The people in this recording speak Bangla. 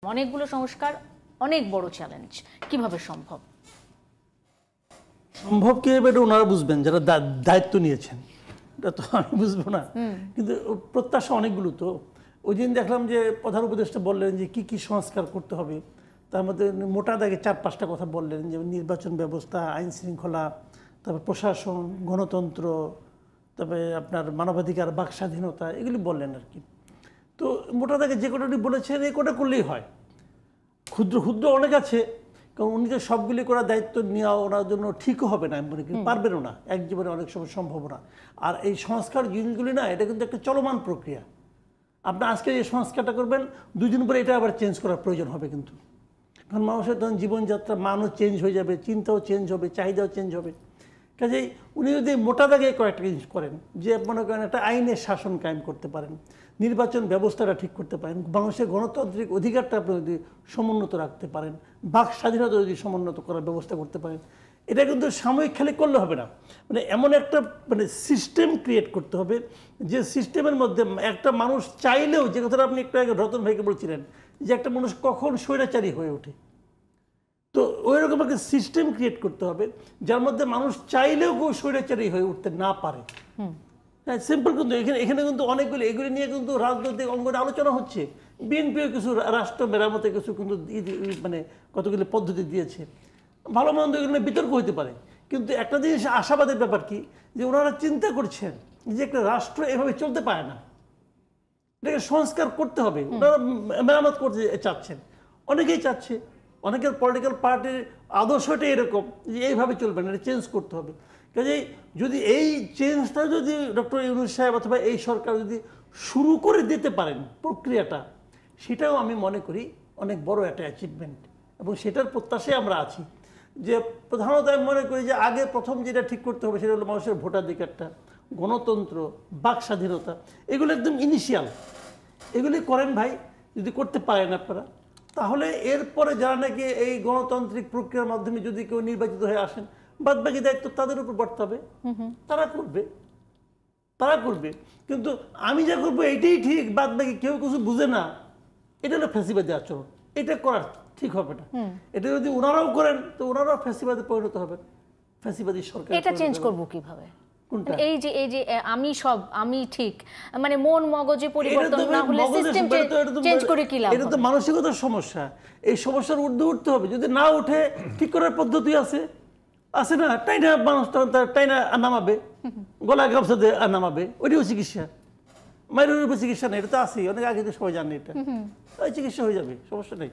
অনেকগুলো সংস্কার, অনেক বড় চ্যালেঞ্জ, কিভাবে সম্ভব? সম্ভব কিভাবে এটা ওনারা বুঝবেন যারা দায়িত্ব নিয়েছেন, এটা তো আমি বুঝবো না। কিন্তু প্রত্যাশা অনেকগুলো। তো ওই দিন দেখলাম যে প্রধান উপদেষ্টা বললেন যে কি কি সংস্কার করতে হবে, তার মধ্যে মোটা দাগে 4-5টা কথা বললেন, যেমন নির্বাচন ব্যবস্থা, আইন শৃঙ্খলা, তারপর প্রশাসন, গণতন্ত্র, তবে আপনার মানবাধিকার, বাক স্বাধীনতা, এগুলি বললেন আর কি। তো মোটা দাগে যে কটাটি বলেছেন এই কটা করলেই হয়। ক্ষুদ্র ক্ষুদ্র অনেক আছে, কারণ উনি যে সবগুলি করার দায়িত্ব নেওয়া ওনার জন্য ঠিকও হবে না, আমি মনে করি পারবেনও না, এক জীবনে অনেক সময় সম্ভব না। আর এই সংস্কার জিনিসগুলি না, এটা কিন্তু একটা চলমান প্রক্রিয়া। আপনি আজকে এই সংস্কারটা করবেন, 2 দিন পরে এটা আবার চেঞ্জ করার প্রয়োজন হবে কিন্তু, কারণ মানুষের তখন জীবনযাত্রা মানও চেঞ্জ হয়ে যাবে, চিন্তাও চেঞ্জ হবে, চাহিদাও চেঞ্জ হবে। কাজেই উনি যদি মোটা দাগে কয়েকটা জিনিস করেন, যে মনে করেন একটা আইনের শাসন কায়েম করতে পারেন, নির্বাচন ব্যবস্থাটা ঠিক করতে পারেন, মানুষের গণতান্ত্রিক অধিকারটা আপনি যদি সমুন্নত রাখতে পারেন, বাক স্বাধীনতা যদি সমুন্নত করার ব্যবস্থা করতে পারেন, এটা কিন্তু সাময়িক খালি করলে হবে না। মানে এমন একটা সিস্টেম ক্রিয়েট করতে হবে, যে সিস্টেমের মধ্যে একটা মানুষ চাইলেও, যে কথাটা আপনি একটু আগে রতন ভাইকে বলছিলেন, যে একটা মানুষ কখন স্বৈরাচারী হয়ে ওঠে, তো ওই রকম একটা সিস্টেম ক্রিয়েট করতে হবে যার মধ্যে মানুষ চাইলেও কেউ স্বৈরাচারী হয়ে উঠতে না পারে। হ্যাঁ, সিম্পল। কিন্তু এখানে কিন্তু অনেকগুলো এগুলি নিয়ে কিন্তু রাজনৈতিক অঙ্গনে আলোচনা হচ্ছে। বিএনপিও কিছু রাষ্ট্র মেরামতে কিছু কিন্তু মানে কতগুলি পদ্ধতি দিয়েছে, ভালো মন্দ এগুলো নিয়ে বিতর্ক হতে পারে। কিন্তু একটা জিনিস আশাবাদের ব্যাপার কি, যে ওনারা চিন্তা করছেন যে একটা রাষ্ট্র এভাবে চলতে পারে না, এটাকে সংস্কার করতে হবে। ওনারা মেরামত করতে চাচ্ছেন, অনেকেই চাচ্ছে, অনেকের পলিটিক্যাল পার্টির আদর্শটা এরকম যে এইভাবে চলবে না, এটা চেঞ্জ করতে হবে। কাজেই যদি এই চেঞ্জটা যদি ডক্টর ইউনূস সাহেব অথবা এই সরকার যদি শুরু করে দিতে পারেন প্রক্রিয়াটা, সেটাও আমি মনে করি অনেক বড় একটা অ্যাচিভমেন্ট, এবং সেটার প্রত্যাশায় আমরা আছি। যে প্রধানত আমি মনে করি যে আগে প্রথম যেটা ঠিক করতে হবে সেটা হলো মানুষের ভোটাধিকারটা, গণতন্ত্র, বাক স্বাধীনতা, এগুলো একদম ইনিশিয়াল। এগুলি করেন ভাই, যদি করতে পারেন আপনারা, তাহলে এরপরে যারা নাকি এই গণতান্ত্রিক প্রক্রিয়ার মাধ্যমে যদি কেউ নির্বাচিত হয়ে আসেন, বাদ বাকি দায়িত্ব তাদের উপর বর্তাবে, তারা করবে। কিন্তু আমি যা করবো এইটাই ঠিক, বাদ বাকি কেউ কিছু বুঝে না, এটা হলো ফ্যাসিবাদী আচরণ। এটা করার ঠিক হবে না। এটা যদি ওনারাও করেন তো ওনারাও ফ্যাসিবাদে পরিণত হবেন, ফ্যাসিবাদী সরকার। এটা চেঞ্জ করব কিভাবে? কোনটা? এই যে আমি ঠিক, মানে মন মগজে পরিবর্তন না হলে সিস্টেম চেঞ্জ করে কি লাভ? এটা তো মানসিকতার সমস্যা। এই সমস্যার ঊর্ধ্বে উঠতে হবে। যদি না উঠে ঠিক করার পদ্ধতি আছে না, টাইনা মানুষ টাইনা নামাবে, গলা গামছা দিয়ে নামাবে, ওইটাও চিকিৎসা। মায়ের চিকিৎসা নেই, এটা তো আছেই, অনেক আগে তো সবাই জানে, এটা চিকিৎসা হয়ে যাবে, সমস্যা নেই।